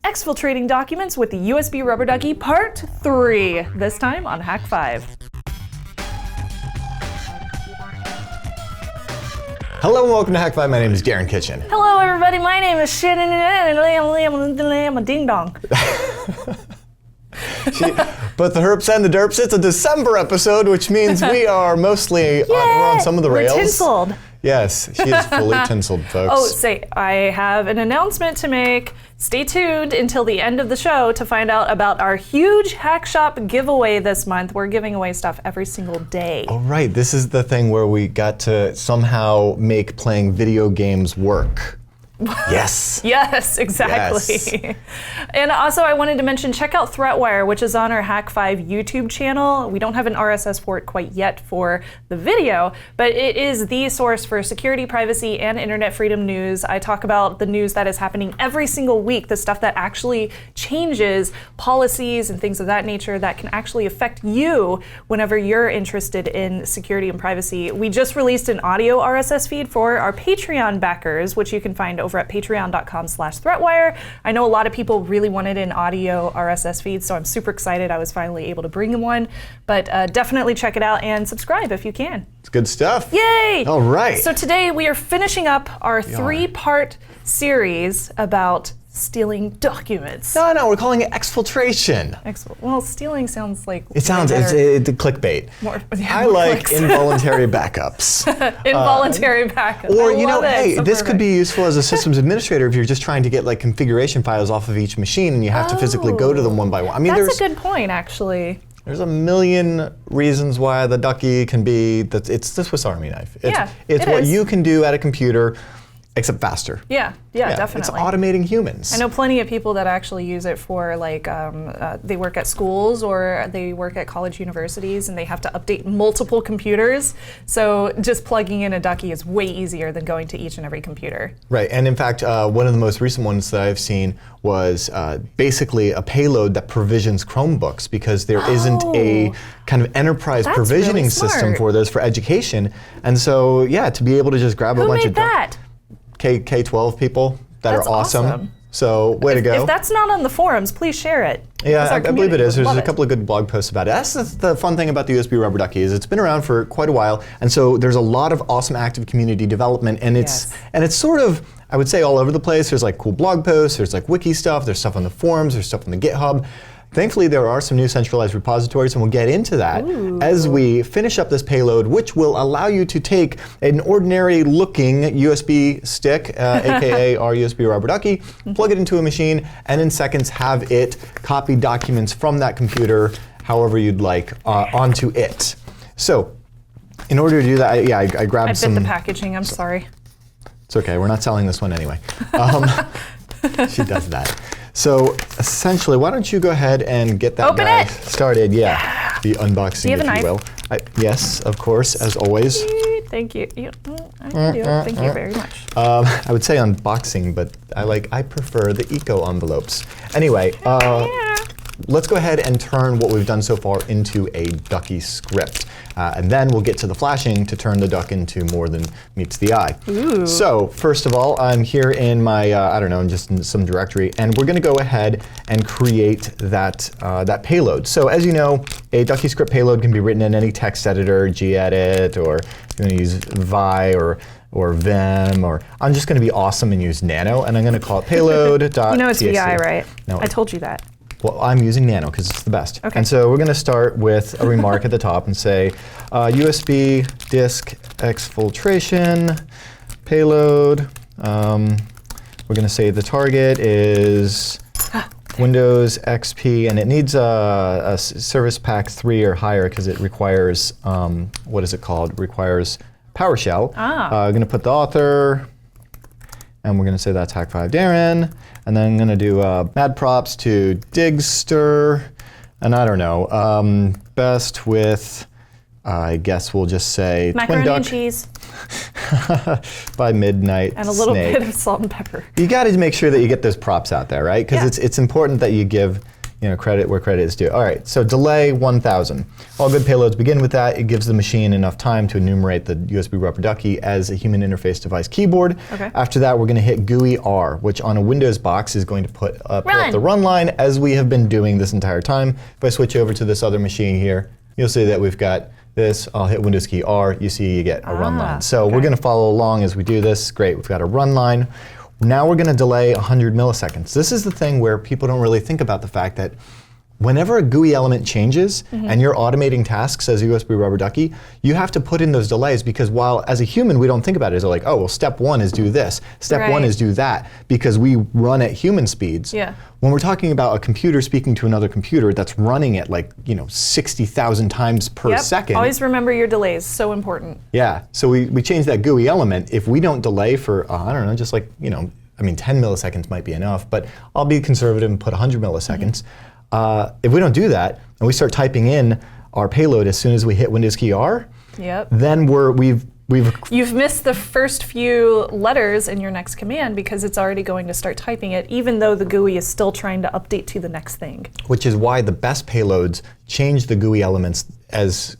Exfiltrating documents with the USB Rubber Ducky Part 3, this time on Hak5. Hello and welcome to Hak5. My name is Darren Kitchen. Hello everybody, my name is Ding Dong. Both the herps and the derps, it's a December episode, which means we are mostly we're on some of the rails. We're tinseled. Yes, she is fully tinseled, folks. Oh, I have an announcement to make. Stay tuned until the end of the show to find out about our huge Hack Shop giveaway this month. We're giving away stuff every single day. Oh, right. This is the thing where we got to somehow make playing video games work. Yes. Yes, exactly. Yes. And also I wanted to mention, check out ThreatWire, which is on our Hak5 YouTube channel. We don't have an RSS port quite yet for the video, but it is the source for security, privacy, and internet freedom news. I talk about the news that is happening every single week, the stuff that actually changes policies and things of that nature that can actually affect you whenever you're interested in security and privacy. We just released an audio RSS feed for our Patreon backers, which you can find over at patreon.com/threatwire. I know a lot of people really wanted an audio RSS feed, so I'm super excited I was finally able to bring one. But definitely check it out and subscribe if you can. It's good stuff. Yay! All right. So today we are finishing up our three-part series about stealing documents. No, we're calling it exfiltration. Well, stealing sounds like it's clickbait. I like clicks. involuntary backups. Involuntary backups. Or hey, this could be useful as a systems administrator if you're just trying to get like configuration files off of each machine and you have to physically go to them one by one. I mean, that's a good point, actually. There's a million reasons why the Ducky can be. It's the Swiss Army knife. It's what you can do at a computer, except faster. Yeah, definitely. It's automating humans. I know plenty of people that actually use it for they work at schools or they work at college universities and they have to update multiple computers. So just plugging in a Ducky is way easier than going to each and every computer. Right, and in fact, one of the most recent ones that I've seen was basically a payload that provisions Chromebooks because there isn't a kind of enterprise provisioning system for those for education. And so, to be able to just grab a bunch of K-12 people that are awesome. So way to go. If that's not on the forums, please share it. Yeah, I believe it is. There's a couple of good blog posts about it. That's the fun thing about the USB Rubber Ducky is it's been around for quite a while, and so there's a lot of awesome active community development, and it's sort of, I would say, all over the place. There's like cool blog posts, there's like wiki stuff, there's stuff on the forums, there's stuff on the GitHub. Thankfully, there are some new centralized repositories, and we'll get into that as we finish up this payload, which will allow you to take an ordinary-looking USB stick, aka our USB Rubber Ducky, plug it into a machine, and in seconds have it copy documents from that computer, however you'd like, onto it. So, in order to do that, I grabbed some. I bit the packaging. I'm sorry. It's okay. We're not selling this one anyway. She does that. So essentially, why don't you go ahead and get that guy started? Yeah, the unboxing, if you will. Yes, of course, as always. Thank you. I can do it. Thank you very much. I would say unboxing, but I prefer the eco envelopes. Anyway, let's go ahead and turn what we've done so far into a Ducky script. And then we'll get to the flashing to turn the duck into more than meets the eye. Ooh. So first of all, I'm here in my, just in some directory, and we're going to go ahead and create that payload. So as you know, a Ducky script payload can be written in any text editor, gedit, or you're going to use Vi or Vim, or I'm just going to be awesome and use Nano, and I'm going to call it payload.txt. You know it's VI, right? No, I told you that. Well, I'm using Nano because it's the best. Okay. And so we're going to start with a remark at the top and say USB disk exfiltration payload. We're going to say the target is Windows XP, and it needs a Service Pack 3 or higher because it requires, what is it called? Requires PowerShell. I'm going to put the author, and we're going to say that's Hak5 Darren. And then I'm going to do mad props to Digster, and I don't know, best with, I guess we'll just say macaroni twin duck and cheese. by midnight and a little snake. bit of salt and pepper. You got to make sure that you get those props out there, right? Because it's important that you give credit where credit is due. All right, so delay 1000. All good payloads begin with that. It gives the machine enough time to enumerate the USB Rubber Ducky as a human interface device keyboard. Okay. After that, we're going to hit GUI R, which on a Windows box is going to pull up the run line, as we have been doing this entire time. If I switch over to this other machine here, you'll see that we've got this. I'll hit Windows key R. You see you get a run line. So we're going to follow along as we do this. Great, we've got a run line. Now we're going to delay 100 milliseconds. This is the thing where people don't really think about the fact that whenever a GUI element changes and you're automating tasks as USB Rubber Ducky, you have to put in those delays, because while as a human we don't think about it as like, oh, well, step 1 is do this, step 1 is do that, because we run at human speeds. Yeah. When we're talking about a computer speaking to another computer that's running at like 60,000 times per second. Always remember your delays, so important. Yeah, so we change that GUI element. If we don't delay for, I don't know, just like, 10 milliseconds might be enough, but I'll be conservative and put 100 milliseconds. If we don't do that, and we start typing in our payload as soon as we hit Windows key R, then you've missed the first few letters in your next command, because it's already going to start typing it, even though the GUI is still trying to update to the next thing. Which is why the best payloads change the GUI elements as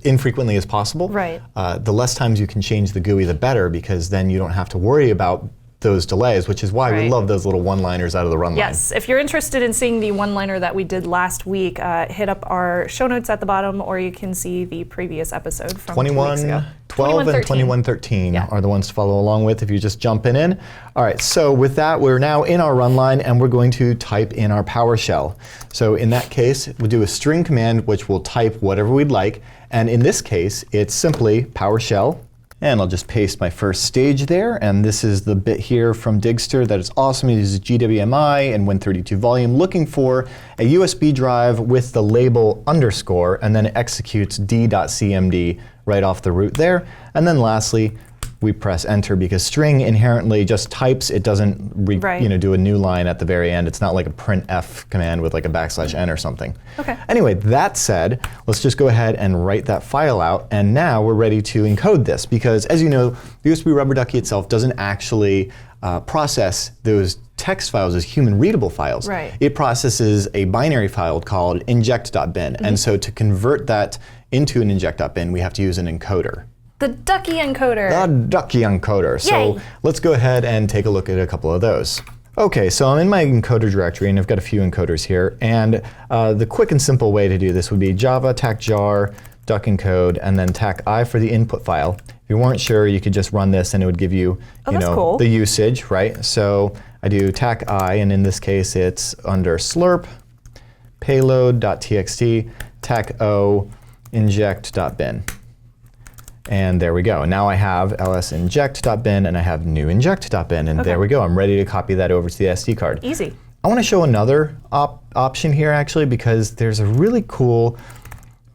infrequently as possible. Right. The less times you can change the GUI, the better, because then you don't have to worry about those delays, which is why we love those little one-liners out of the run line. Yes, if you're interested in seeing the one-liner that we did last week, hit up our show notes at the bottom, or you can see the previous episode from 2 weeks ago. 12 and 2113 are the ones to follow along with if you're just jumping in. All right, so with that, we're now in our run line, and we're going to type in our PowerShell. So in that case, we'll do a string command, which will type whatever we'd like. And in this case, it's simply PowerShell. And I'll just paste my first stage there, and this is the bit here from Digster that is awesome. It uses GWMI and Win32 volume, looking for a USB drive with the label underscore, and then it executes d.cmd right off the root there. And then lastly, we press enter, because string inherently just types. It doesn't do a new line at the very end. It's not like a printf command with like a \n or something. Okay. Anyway, that said, let's just go ahead and write that file out, and now we're ready to encode this, because as you know, the USB Rubber Ducky itself doesn't actually process those text files as human readable files. Right. It processes a binary file called inject.bin, and so to convert that into an inject.bin, we have to use an encoder. The Ducky encoder. The Ducky encoder. So let's go ahead and take a look at a couple of those. Okay, so I'm in my encoder directory, and I've got a few encoders here. And the quick and simple way to do this would be Java, tac-jar, duck encode, and then tac-I for the input file. If you weren't sure, you could just run this, and it would give you, the usage, right? So I do tac-I, and in this case, it's under slurp, payload.txt, tac-o, inject.bin. And there we go. And now I have ls-inject.bin, and I have new inject.bin, and there we go. I'm ready to copy that over to the SD card. Easy. I want to show another option here, actually, because there's a really cool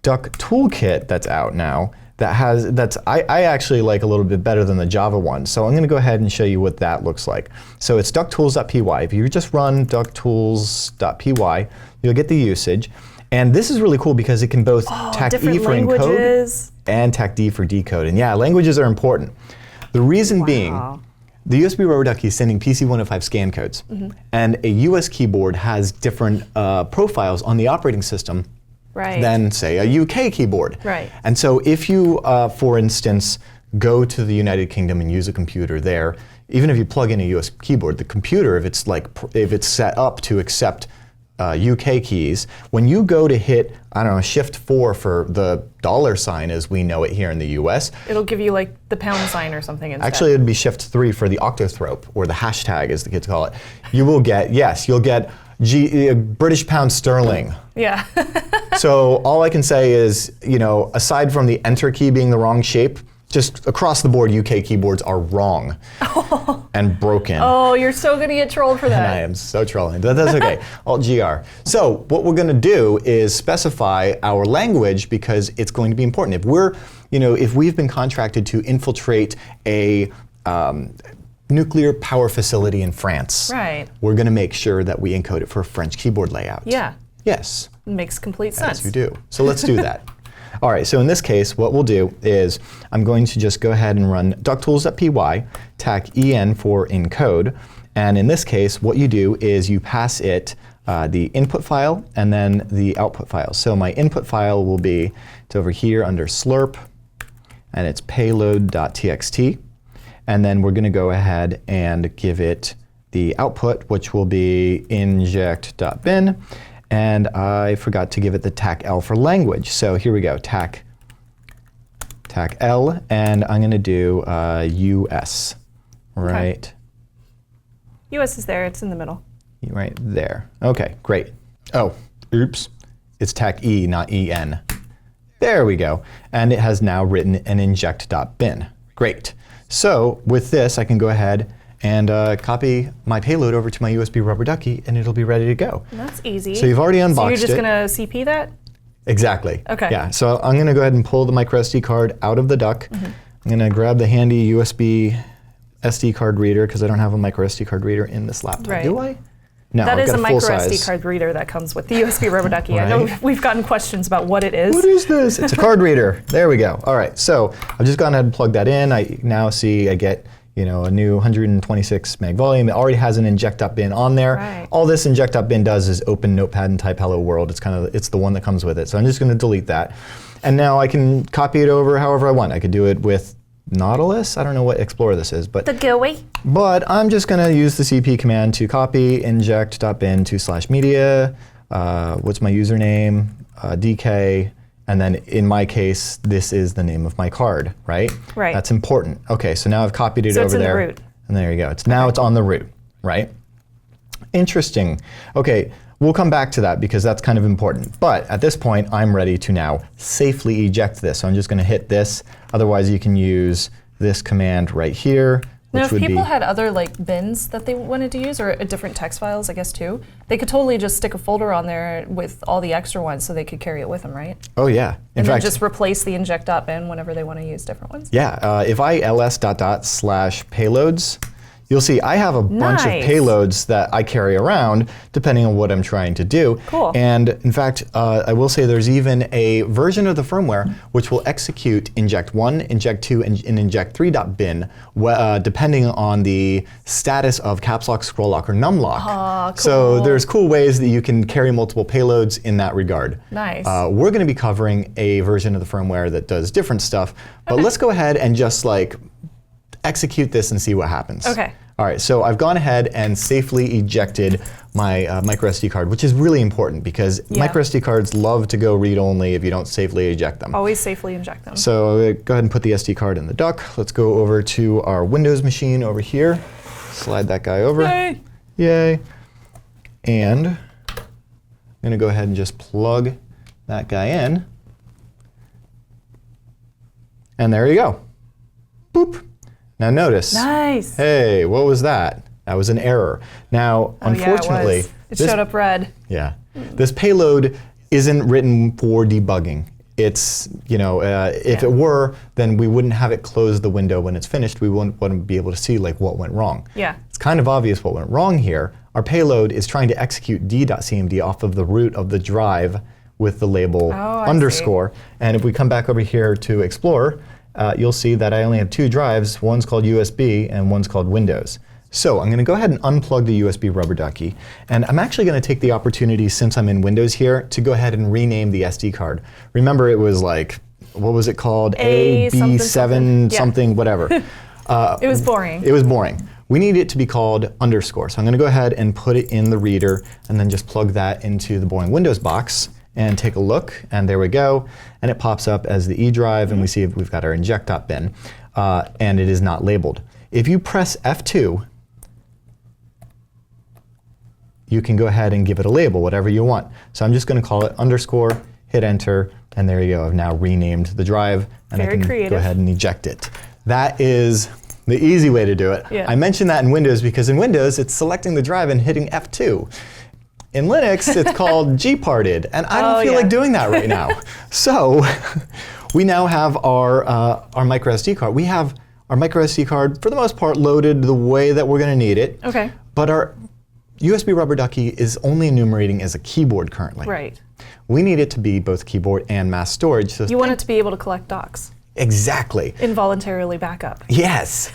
Duck toolkit that's out now I actually like a little bit better than the Java one. So I'm going to go ahead and show you what that looks like. So it's ducktools.py. If you just run ducktools.py, you'll get the usage. And this is really cool because it can both tac-E for encode and tac-D for decode. And yeah, languages are important. The reason being, the USB Rubber Ducky is sending PC105 scan codes. And a US keyboard has different profiles on the operating system than, say, a UK keyboard. And so if you, for instance, go to the United Kingdom and use a computer there, even if you plug in a US keyboard, the computer, if it's set up to accept UK keys, when you go to hit, I don't know, Shift 4 for the $sign as we know it here in the US. It'll give you like the £sign or something instead. Actually, it'd be Shift 3 for the octothrope, or the hashtag as the kids call it. You will get, you'll get British pound sterling. Yeah. So all I can say is, aside from the Enter key being the wrong shape, just across the board, UK keyboards are wrong and broken. Oh, you're so going to get trolled for that. And I am so trolling. That's okay. Alt-GR. So what we're going to do is specify our language, because it's going to be important. If we're, if we've been contracted to infiltrate a nuclear power facility in France, we're going to make sure that we encode it for a French keyboard layout. Yeah. Yes. Makes complete sense. As you do. So let's do that. All right, so in this case, what we'll do is I'm going to just go ahead and run ducktools.py, tac-en for encode, And in this case, what you do is you pass it the input file and then the output file. So my input file will be, it's over here under slurp, and it's payload.txt. And then we're going to go ahead and give it the output, which will be inject.bin. And I forgot to give it the TAC-L for language. So here we go, TAC-L, and I'm going to do US, right? Okay. US is there, it's in the middle. Right there. Okay, great. Oh, oops. It's TAC-E, not EN. There we go. And it has now written an inject.bin. Great. So with this, I can go ahead and copy my payload over to my USB Rubber Ducky, and it'll be ready to go. That's easy. So you've already unboxed it. So you're just going to CP that? Exactly. Okay. Yeah. So I'm going to go ahead and pull the micro SD card out of the duck. I'm going to grab the handy USB SD card reader, because I don't have a micro SD card reader in this laptop. Right. Do I? No, that I've is got a full micro size. SD card reader that comes with the USB Rubber Ducky. Right. I know we've gotten questions about what it is. What is this? It's a card reader. There we go. All right, so I've just gone ahead and plugged that in. I now see I get a new 126 meg volume. It already has an inject.bin on there. Right. All this inject.bin does is open Notepad and type hello world. It's the one that comes with it. So I'm just going to delete that. And now I can copy it over however I want. I could do it with Nautilus. I don't know what Explorer this is, but The GUI. But I'm just going to use the CP command to copy inject.bin to /media. What's my username? DK. And then in my case, this is the name of my card, right? Right. That's important. Okay, so now I've copied it So over it's in there. the root. And there you go. Now it's on the root, right? Interesting. Okay, we'll come back to that because that's kind of important. But at this point, I'm ready to now safely eject this. So I'm just going to hit this. Otherwise, you can use this command right here. Now, Which if would people be, had other bins that they wanted to use, or different text files, I guess too, they could totally just stick a folder on there with all the extra ones, so they could carry it with them, right? oh yeah. In And fact, then just replace the inject.bin whenever they want to use different ones. yeah. If I ls./payloads, you'll see I have a bunch of Nice. payloads that I carry around depending on what I'm trying to do. Cool. And in fact, I will say there's even a version of the firmware which will execute inject1, inject2, and inject3.bin depending on the status of caps lock, scroll lock, or num lock. Aw, So cool. there's cool ways that you can carry multiple payloads in that regard. Nice. We're going to be covering a version of the firmware that does different stuff, but let's go ahead and just execute this and see what happens. Okay. All right, so I've gone ahead and safely ejected my micro SD card, which is really important because micro SD cards love to go read-only if you don't safely eject them. Always safely inject them. So go ahead and put the SD card in the duck. Let's go over to our Windows machine over here. Slide that guy over. Yay! Yay. And I'm going to go ahead and just plug that guy in. And there you go. Boop. Now notice. Nice. Hey, what was that? That was an error. Now, unfortunately, it showed up red. Yeah, this payload isn't written for debugging. It's, if it were, then we wouldn't have it close the window when it's finished. We wouldn't be able to see what went wrong. Yeah. It's kind of obvious what went wrong here. Our payload is trying to execute d.cmd off of the root of the drive with the label underscore. And if we come back over here to Explorer, you'll see that I only have two drives. One's called USB and one's called Windows. So I'm going to go ahead and unplug the USB Rubber Ducky. And I'm actually going to take the opportunity, since I'm in Windows here, to go ahead and rename the SD card. Remember, it was what was it called? A, B, 7, something, whatever. It was boring. It was boring. We need it to be called underscore. So I'm going to go ahead and put it in the reader and then just plug that into the boring Windows box and take a look. And there we go. And it pops up as the E drive, and we see we've got our inject.bin, and it is not labeled. If you press F2, you can go ahead and give it a label, whatever you want. So I'm just going to call it underscore, hit enter, and there you go. I've now renamed the drive, and I can go ahead and eject it. That is the easy way to do it. Yeah. I mentioned that in Windows because in Windows, it's selecting the drive and hitting F2. In Linux, it's called gparted, and I don't feel like doing that right now. So we now have our micro SD card. We have our micro SD card, for the most part, loaded the way that we're going to need it. Okay. But our USB Rubber Ducky is only enumerating as a keyboard currently. Right. We need it to be both keyboard and mass storage. So You want it to be able to collect docs. Exactly. Involuntarily back up. Yes.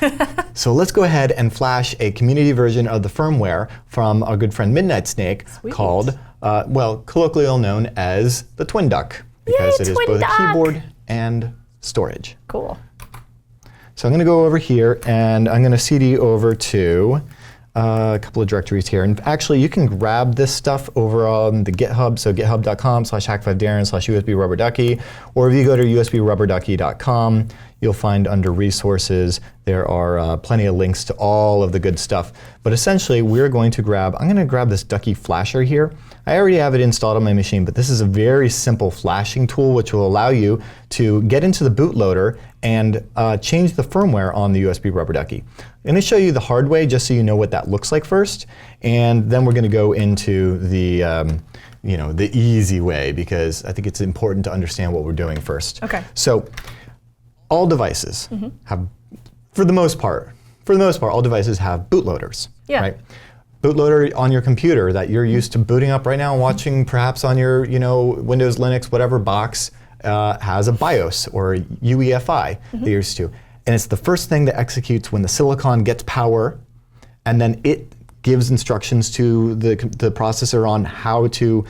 So let's go ahead and flash a community version of the firmware from our good friend Midnight Snake called, well, colloquially known as the Twin Duck, because it is both a keyboard and storage. Cool. So I'm going to go over here and I'm going to CD over to a couple of directories here. And actually, you can grab this stuff over on the GitHub, so github.com/Hak5Darren/USB Rubber Ducky, or if you go to usbrubberducky.com, you'll find under resources, there are plenty of links to all of the good stuff. But essentially, I'm going to grab this Ducky flasher here. I already have it installed on my machine, but this is a very simple flashing tool which will allow you to get into the bootloader and change the firmware on the USB Rubber Ducky. I'm going to show you the hard way just so you know what that looks like first, and then we're going to go into the the easy way, because I think it's important to understand what we're doing first. Okay. So all devices have, for the most part, all devices have bootloaders. Yeah. Right? Bootloader on your computer that you're used to booting up right now and watching perhaps on your Windows, Linux, whatever box has a BIOS or a UEFI that you're used to. And it's the first thing that executes when the silicon gets power, and then it gives instructions to the processor on how to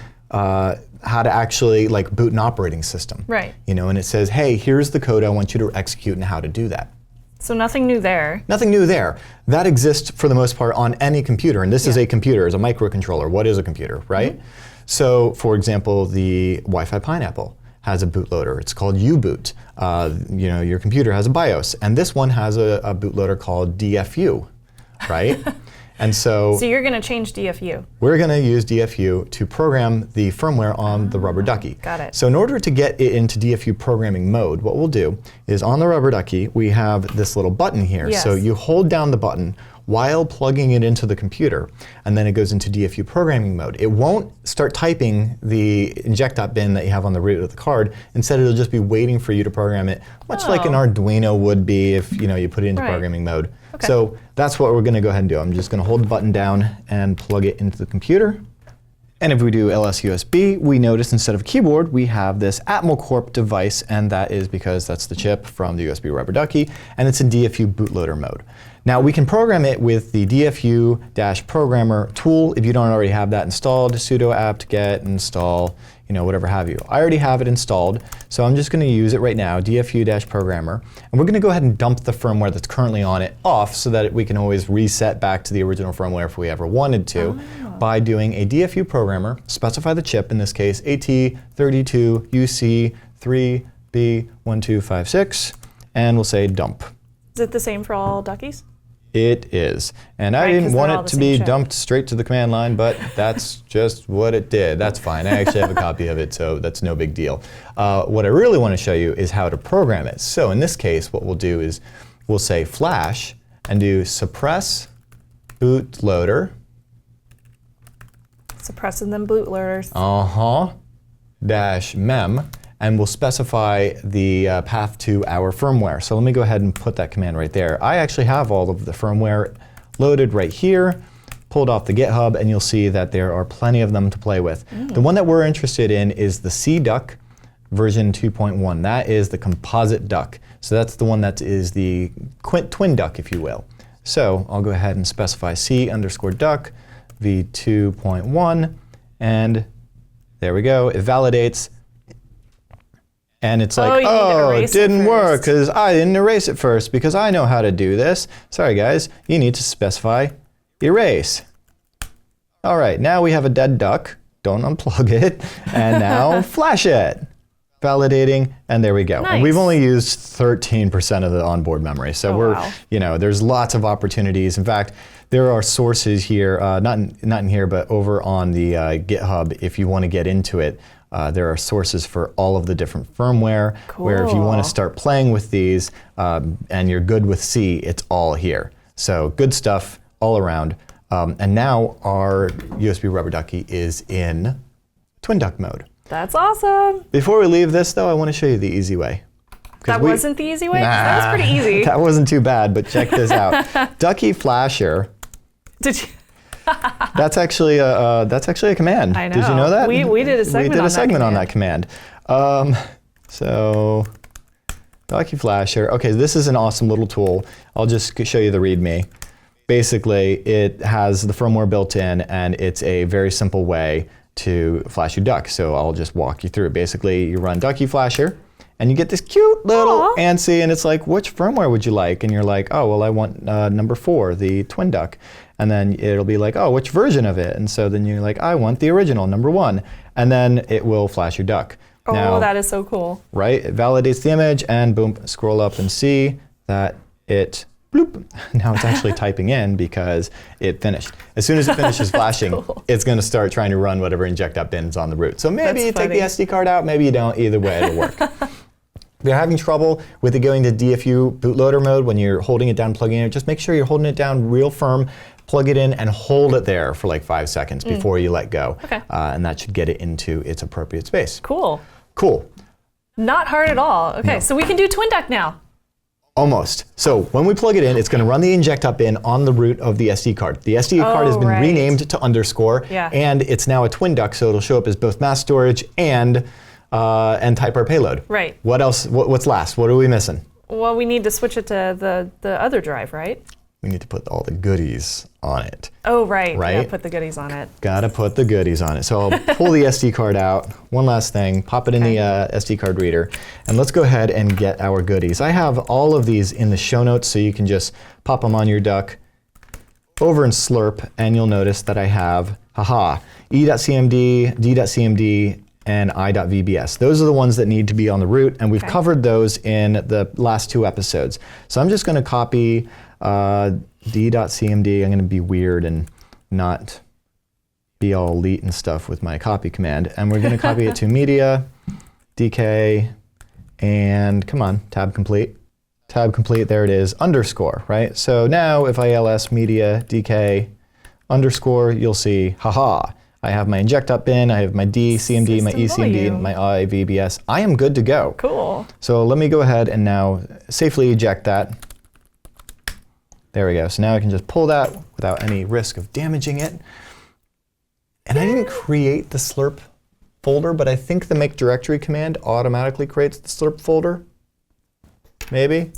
actually boot an operating system. Right. And it says, hey, here's the code I want you to execute and how to do that. So nothing new there. Nothing new there. That exists for the most part on any computer, and this is a computer, is a microcontroller. What is a computer, right? So, for example, the Wi-Fi Pineapple has a bootloader. It's called U-Boot. Your computer has a BIOS, and this one has a bootloader called DFU, right? And so you're going to change DFU. We're going to use DFU to program the firmware on the Rubber Ducky. Got it. So in order to get it into DFU programming mode, what we'll do is on the Rubber Ducky, we have this little button here. Yes. So you hold down the button while plugging it into the computer, and then it goes into DFU programming mode. It won't start typing the inject.bin that you have on the root of the card. Instead, it'll just be waiting for you to program it, much like an Arduino would be if you put it into programming mode. Okay. So that's what we're going to go ahead and do. I'm just going to hold the button down and plug it into the computer. And if we do LS-USB, we notice instead of a keyboard, we have this Atmel Corp device, and that is because that's the chip from the USB Rubber Ducky, and it's in DFU bootloader mode. Now we can program it with the DFU-programmer tool. If you don't already have that installed, sudo apt-get install, whatever have you. I already have it installed, so I'm just going to use it right now, DFU-programmer, and we're going to go ahead and dump the firmware that's currently on it off so that we can always reset back to the original firmware if we ever wanted to by doing a DFU programmer, specify the chip, in this case AT32UC3B1256, and we'll say dump. Is it the same for all Duckies? It is. And I didn't want it to be dumped straight to the command line, but that's just what it did. That's fine. I actually have a copy of it, so that's no big deal. What I really want to show you is how to program it. So in this case, what we'll do is we'll say flash and do suppress bootloader. Suppressing them bootloaders. -mem. And we'll specify the path to our firmware. So let me go ahead and put that command right there. I actually have all of the firmware loaded right here, pulled off the GitHub, and you'll see that there are plenty of them to play with. The one that we're interested in is the C-Duck version 2.1. That is the composite duck. So that's the one that is the twin duck, if you will. So I'll go ahead and specify C_duck v2.1, and there we go. It validates. And it's like, it didn't work because I didn't erase it first, because I know how to do this. Sorry guys, you need to specify erase. All right, now we have a dead duck. Don't unplug it. And now flash it. Validating, and there we go. Nice. And we've only used 13% of the onboard memory. So there's lots of opportunities. In fact, there are sources here, not in here, but over on the GitHub, if you want to get into it. There are sources for all of the different firmware, where if you want to start playing with these and you're good with C, it's all here. So good stuff all around. And now our USB Rubber Ducky is in Twin Duck mode. That's awesome. Before we leave this, though, I want to show you the easy way. That wasn't the easy way? That was pretty easy. That wasn't too bad, but check this out. Ducky Flasher. Did you? That's actually a command. I know. Did you know that? We did a segment on that command. So Ducky Flasher. Okay, this is an awesome little tool. I'll just show you the README. Basically, it has the firmware built in, and it's a very simple way to flash your duck. So I'll just walk you through. Basically, you run Ducky Flasher, and you get this cute little ANSI, and it's like, which firmware would you like? And you're like, oh, well, I want number 4, the twin duck. And then it'll be like, oh, which version of it? And so then you're like, I want the original, number 1. And then it will flash your duck. Oh, now, that is so cool. Right? It validates the image, and boom, scroll up and see that it, bloop. Now it's actually typing in because it finished. As soon as it finishes flashing, cool. It's going to start trying to run whatever inject bin is on the root. So maybe you take the SD card out, maybe you don't. Either way, it'll work. If you're having trouble with it going to DFU bootloader mode when you're holding it down, plugging it in, just make sure you're holding it down real firm, plug it in, and hold it there for like 5 seconds before you let go. Okay. And that should get it into its appropriate space. Cool. Cool. Not hard at all. Okay, so we can do twin duck now. Almost. So when we plug it in, it's going to run the inject bin on the root of the SD card. The SD card has been renamed to underscore, and it's now a twin duck, so it'll show up as both mass storage and type R payload. Right. What else? What's last? What are we missing? Well, we need to switch it to the other drive, right? We need to put all the goodies on it. Oh, right. Right? Yeah, put the goodies on it. Gotta put the goodies on it. So I'll pull the SD card out. One last thing, pop it in the SD card reader, and let's go ahead and get our goodies. I have all of these in the show notes, so you can just pop them on your duck over in Slurp, and you'll notice that I have, E.cmd, D.cmd, and I.vbs. Those are the ones that need to be on the root, and we've covered those in the last 2 episodes. So I'm just going to copy D.cmd. I'm going to be weird and not be all elite and stuff with my copy command. And we're going to copy it to media, DK, and come on, tab complete. Tab complete, there it is, underscore, right? So now if I ls media, DK, underscore, you'll see, I have my inject bin, I have my DCMD, my ECMD, and my IVBS. I am good to go. Cool. So let me go ahead and now safely eject that. There we go. So now I can just pull that without any risk of damaging it. And I didn't create the slurp folder, but I think the make directory command automatically creates the slurp folder. Maybe.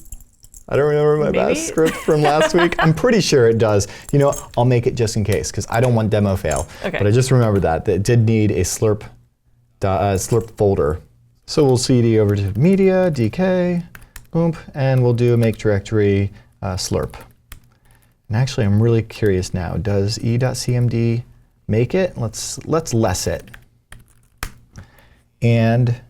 I don't remember my bash script from last week. I'm pretty sure it does. You know, I'll make it just in case, because I don't want demo fail. Okay. But I just remembered that it did need a slurp folder. So we'll cd over to media, DK, boom, and we'll do a make directory slurp. And actually, I'm really curious now. Does E.cmd make it? Let's less it. And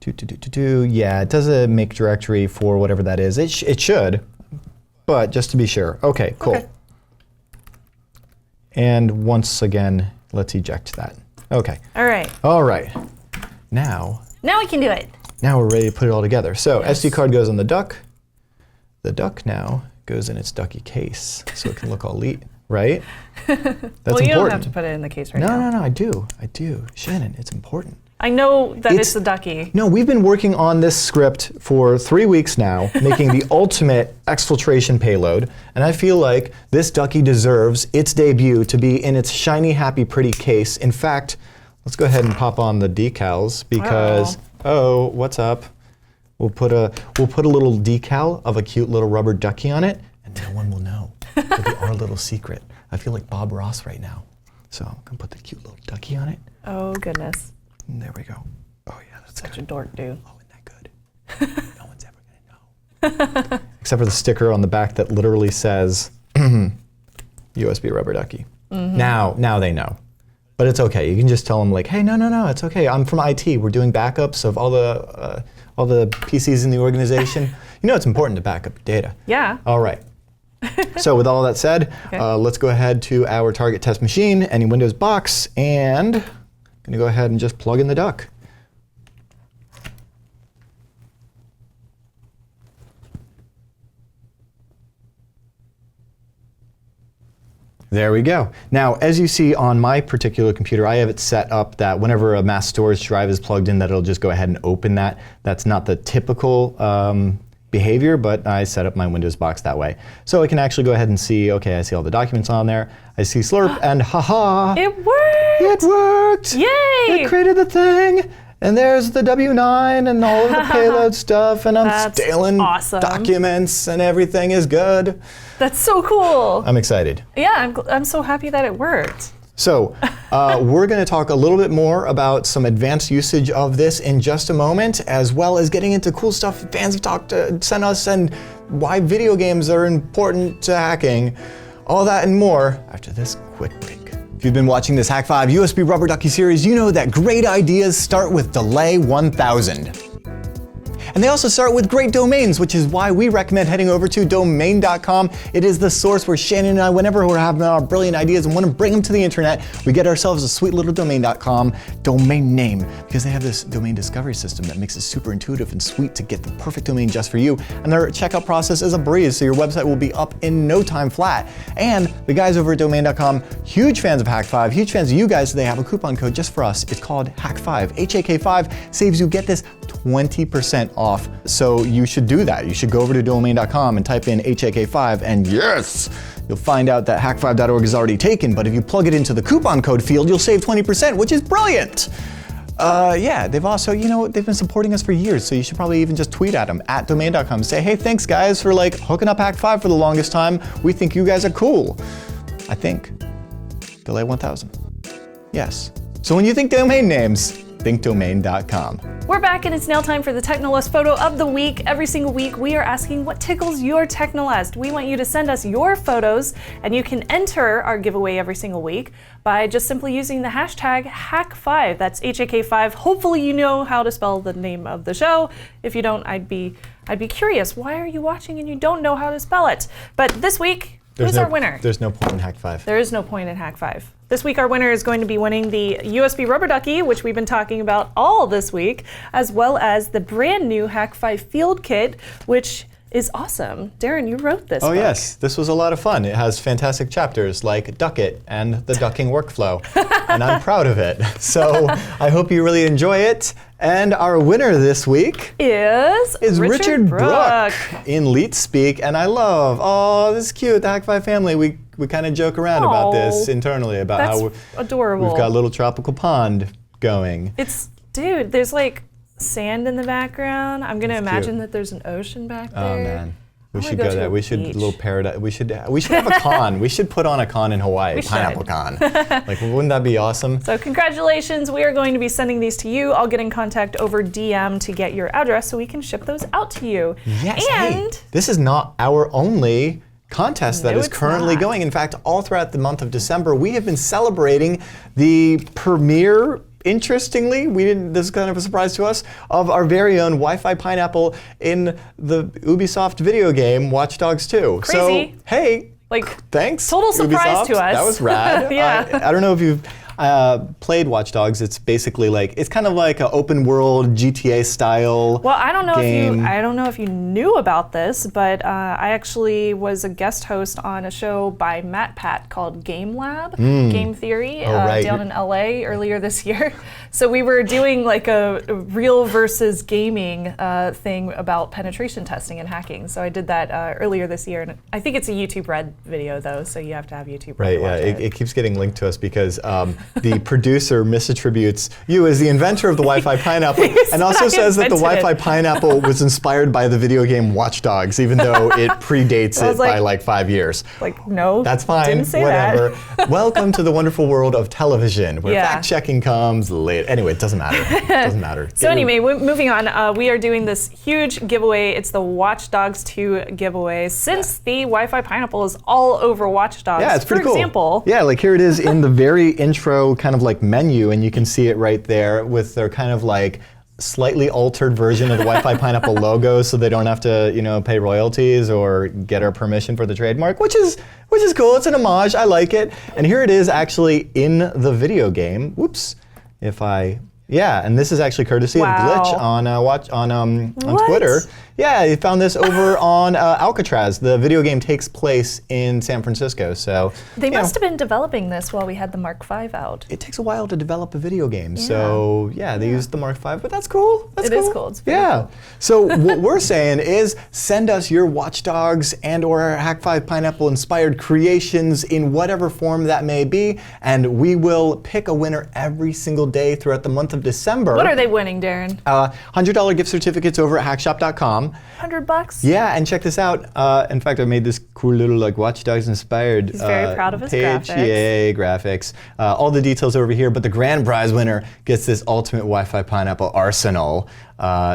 yeah, it does a make directory for whatever that is. It should, but just to be sure. Okay, cool. Okay. And once again, let's eject that. Okay. All right. All right. Now we can do it. Now we're ready to put it all together. So SD card goes on the duck. The duck now goes in its ducky case, so it can look all neat, right? That's well, you important. don't have to put it in the case right now. No, I do. Shannon, it's important. I know that it's a ducky. No, we've been working on this script for 3 weeks now, making the ultimate exfiltration payload, and I feel like this ducky deserves its debut to be in its shiny, happy, pretty case. In fact, let's go ahead and pop on the decals because, what's up? We'll put a little decal of a cute little rubber ducky on it, and no one will know. It'll be our little secret. I feel like Bob Ross right now. So I'm gonna put the cute little ducky on it. Oh goodness. And there we go. Oh yeah, that's such a dork, dude. Oh, isn't that good? No one's ever gonna know. Except for the sticker on the back that literally says USB Rubber Ducky. Mm-hmm. Now they know. But it's okay. You can just tell them like, hey, no, it's okay. I'm from IT. We're doing backups of all the PCs in the organization. You know it's important to back up your data. Yeah. All right. So with all that said, let's go ahead to our target test machine, any Windows box, and I'm going to go ahead and just plug in the duck. There we go. Now, as you see on my particular computer, I have it set up that whenever a mass storage drive is plugged in, that it'll just go ahead and open that. That's not the typical behavior, but I set up my Windows box that way. So I can actually go ahead and see, okay, I see all the documents on there. I see Slurp, and haha! It worked! It worked! Yay! It created the thing! And there's the W9 and all of the payload stuff, and I'm stealing documents, and everything is good. That's so cool. I'm excited. Yeah, I'm so happy that it worked. So we're going to talk a little bit more about some advanced usage of this in just a moment, as well as getting into cool stuff fans have sent us and why video games are important to hacking. All that and more after this quick break. If you've been watching this Hak5 USB Rubber Ducky series, you know that great ideas start with delay 1000. And they also start with great domains, which is why we recommend heading over to domain.com. It is the source where Shannon and I, whenever we're having our brilliant ideas and want to bring them to the internet, we get ourselves a sweet little domain.com domain name, because they have this domain discovery system that makes it super intuitive and sweet to get the perfect domain just for you. And their checkout process is a breeze, so your website will be up in no time flat. And the guys over at domain.com, huge fans of Hak5, huge fans of you guys, so they have a coupon code just for us. It's called Hak5. HAK5 saves you, get this, 20% off. So you should do that. You should go over to domain.com and type in HAK5, and yes, you'll find out that hak5.org is already taken, but if you plug it into the coupon code field, you'll save 20%, which is brilliant. Yeah, they've also, they've been supporting us for years, so you should probably even just tweet at them at domain.com. Say, hey, thanks guys for hooking up Hak5 for the longest time. We think you guys are cool. I think. Delay 1000. Yes. So when you think domain names, think domain.com. We're back, and it's now time for the Technolust photo of the week. Every single week, we are asking what tickles your Technolust. We want you to send us your photos, and you can enter our giveaway every single week by just simply using the hashtag Hak5. That's HAK5. Hopefully you know how to spell the name of the show. If you don't, I'd be curious. Why are you watching and you don't know how to spell it? But this week, who's our winner? There's no point in Hak5. There is no point in Hak5. This week, our winner is going to be winning the USB Rubber Ducky, which we've been talking about all this week, as well as the brand new Hak5 Field Kit, which is awesome. Darren, you wrote this book. Yes, this was a lot of fun. It has fantastic chapters like Duck It and the ducking workflow, and I'm proud of it. So I hope you really enjoy it. And our winner this week is Richard Brook in Leet Speak, and I love, this is cute, the Hak5 family. We kind of joke around about this internally, about how adorable. We've got a little tropical pond going. Dude, there's sand in the background. I'm gonna imagine that there's an ocean back there. Oh man, we should go there. We should a little paradise. We should have a con. We should put on a con in Hawaii, pineapple con. Wouldn't that be awesome? So congratulations. We are going to be sending these to you. I'll get in contact over DM to get your address so we can ship those out to you. Yes. And this is not our only contest that is currently going. In fact, all throughout the month of December, we have been celebrating the premiere. Interestingly, this is kind of a surprise to us, of our very own Wi-Fi pineapple in the Ubisoft video game Watch Dogs 2. Crazy. So, hey, thanks. Total surprise Ubisoft. to us. That was rad. Yeah. I don't know if you've played Watch Dogs. It's basically it's kind of like an open world GTA style. Well, I don't know game. if you knew about this, but I actually was a guest host on a show by MatPat called Game Lab, Game Theory, down in LA earlier this year. So we were doing a real versus gaming thing about penetration testing and hacking. So I did that earlier this year, and I think it's a YouTube Red video though, so you have to have YouTube Red. Right. Yeah. It keeps getting linked to us because. The producer misattributes you as the inventor of the Wi-Fi pineapple, and also says that the Wi-Fi pineapple was inspired by the video game Watch Dogs, even though it predates it by 5 years. No, that's fine. Didn't say whatever. That. Welcome to the wonderful world of television, where fact-checking comes late. Anyway, it doesn't matter. It doesn't matter. So anyway, moving on. We are doing this huge giveaway. It's the Watch Dogs 2 giveaway. Since the Wi-Fi pineapple is all over Watch Dogs. Yeah, it's pretty cool. For example. Yeah, here it is in the very intro kind of menu, and you can see it right there with their kind of slightly altered version of the Wi-Fi pineapple logo, so they don't have to pay royalties or get our permission for the trademark, which is cool. It's an homage. I like it. And here it is actually in the video game. Whoops. And this is actually courtesy of Glitch on Twitter. Yeah, you found this over on Alcatraz. The video game takes place in San Francisco, so they must have been developing this while we had the Mark V out. It takes a while to develop a video game, so yeah, they used the Mark V, but that's cool. That's cool. It is cool. It's very cool. So what we're saying is send us your Watch Dogs and or Hak5 Pineapple inspired creations in whatever form that may be, and we will pick a winner every single day throughout the month of December. What are they winning, Darren? $100 gift certificates over at hackshop.com. $100? Yeah, and check this out. In fact, I made this cool little like Watch Dogs inspired He's very proud of his page. graphics. Yay, graphics. All the details over here, but the grand prize winner gets this ultimate Wi-Fi Pineapple arsenal.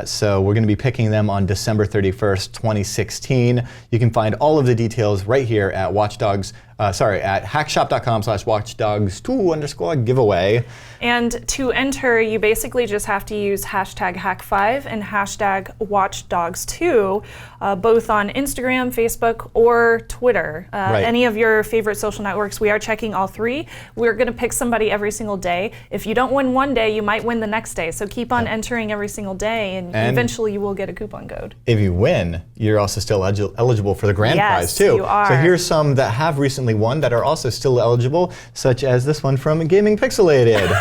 So we're going to be picking them on December 31st, 2016. You can find all of the details right here at at hackshop.com/watchdogs2_giveaway. And to enter, you basically just have to use #Hak5 and #WatchDogs2, both on Instagram, Facebook, or Twitter. Any of your favorite social networks. We are checking all three. We're going to pick somebody every single day. If you don't win one day, you might win the next day. So keep on entering every single day, and eventually you will get a coupon code. If you win, you're also still eligible for the grand prize too. You are. So here's some that have recently won that are also still eligible, such as this one from Gaming Pixelated.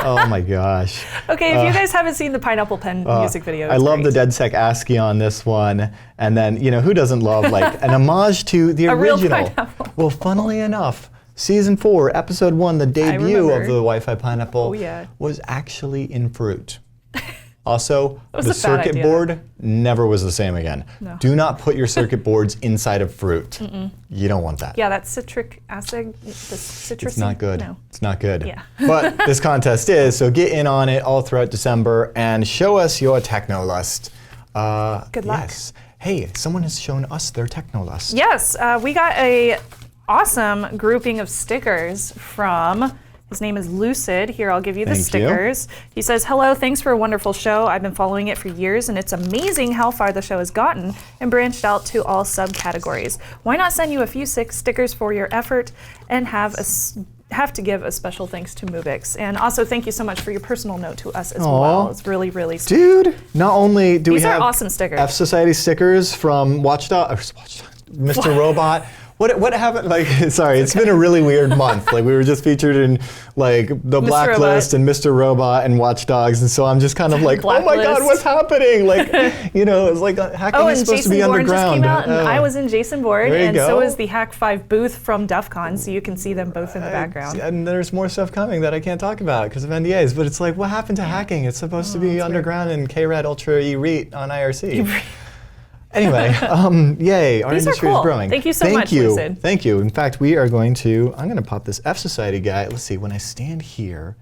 Oh my gosh. Okay, if you guys haven't seen the Pineapple Pen music video, I love the DeadSec ASCII on this one. And then, who doesn't love like an homage to the original? Real pineapple. Well, funnily enough, Season 4, Episode 1, the debut of the Wi-Fi Pineapple was actually in fruit. Also, the circuit board never was the same again. No. Do not put your circuit boards inside of fruit. You don't want that. Yeah, that citric acid, the citrus. It's not good. No. It's not good. Yeah. But this contest is, so get in on it all throughout December and show us your technolust. Good luck. Yes. Hey, someone has shown us their technolust. Yes, we got a awesome grouping of stickers from. His name is Lucid. Here, I'll give you the stickers. He says, hello, thanks for a wonderful show. I've been following it for years, and it's amazing how far the show has gotten and branched out to all subcategories. Why not send you a few stickers for your effort and have to give a special thanks to Mubix. And also, thank you so much for your personal note to us as well. It's really, really sweet. Dude, not only do we have awesome stickers. F Society stickers from Mr. Robot. What happened? Like, sorry, it's been a really weird month. Like, we were just featured in like the Blacklist and Mr. Robot and Watch Dogs, and so I'm just kind of like, oh my God, what's happening? Like, it's like hacking is supposed to be underground. Just came out, and I was in Jason Board, and so is the Hak5 booth from DEF CON, so you can see them both in the background. And there's more stuff coming that I can't talk about because of NDAs. But it's like, what happened to hacking? It's supposed to be underground and KRAD Ultra E-REIT on IRC. Anyway, yay, our industry is growing. Thank you so much, Lucid. Thank you. In fact, I'm going to pop this F Society guy. Let's see, when I stand here,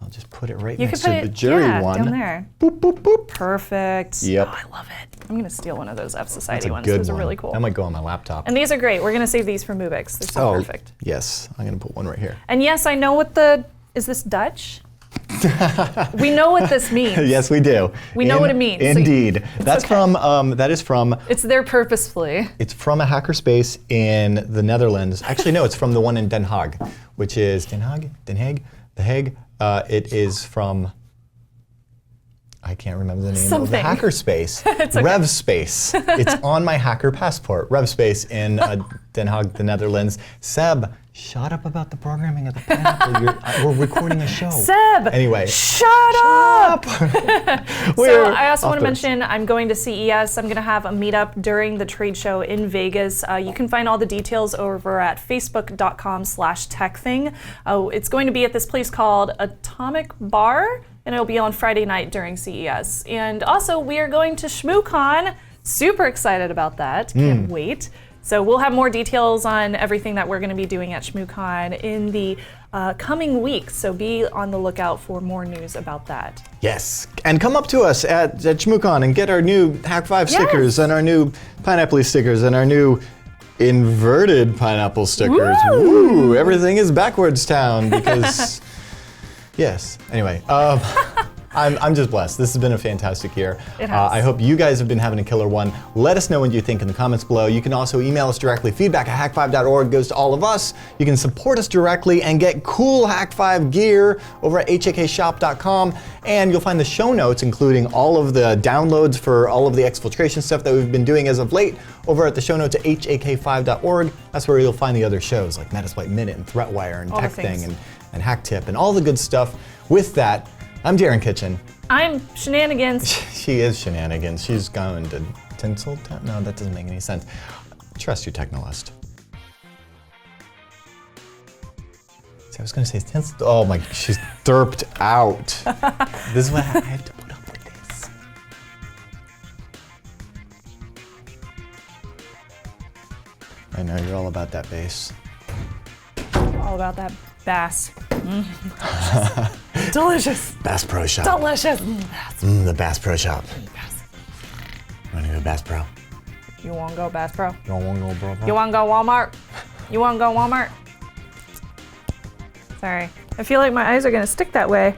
I'll just put it right next to the jury one. Down there. Boop, boop, boop. Perfect. Yep. Oh, I love it. I'm going to steal one of those F Society ones. Those are really cool. That might go on my laptop. And these are great. We're going to save these for Mubix. They're so perfect. Yes, I'm going to put one right here. And yes, I know what is this Dutch? We know what this means. Yes, we do. We know what it means. Indeed. That is from... It's there purposefully. It's from a hackerspace in the Netherlands. Actually, no, it's from the one in Den Haag, which is The Hague. It is from... I can't remember the name of the hackerspace. RevSpace. It's on my hacker passport. RevSpace in Den Haag, the Netherlands. Seb, shut up about the programming of the pineapple. We're recording a show. Seb! Anyway. Shut up! So I also want to mention I'm going to CES. I'm going to have a meetup during the trade show in Vegas. You can find all the details over at facebook.com/techthing. It's going to be at this place called Atomic Bar, and it'll be on Friday night during CES. And also, we are going to ShmooCon. Super excited about that. Can't wait. So we'll have more details on everything that we're going to be doing at ShmooCon in the coming weeks. So be on the lookout for more news about that. Yes, and come up to us at ShmooCon and get our new Hak5 stickers and our new Pineapple stickers and our new inverted pineapple stickers. Woo! Everything is backwards town because... Yes. Anyway, I'm just blessed. This has been a fantastic year. It has. I hope you guys have been having a killer one. Let us know what you think in the comments below. You can also email us directly. Feedback at hak5.org goes to all of us. You can support us directly and get cool Hak5 gear over at hakshop.com. And you'll find the show notes, including all of the downloads for all of the exfiltration stuff that we've been doing as of late, over at the show notes at hak5.org. That's where you'll find the other shows like Metasploit Minute and ThreatWire and TechThing and Hack Tip and all the good stuff. With that, I'm Darren Kitchen. I'm Shenanigans. She is Shenanigans. She's going to Tinseltown. No, that doesn't make any sense. Trust your technolist. I was going to say Tinsel. Oh my, she's derped out. This is why I have to put up with this. I know you're all about that bass. All about that bass. Delicious. Bass Pro Shop. Delicious. The Bass Pro Shop. You want to go Bass Pro? You want to go Bass Pro? You want to go Bro? You want to go Walmart? You want to go Walmart? Sorry. I feel like my eyes are going to stick that way.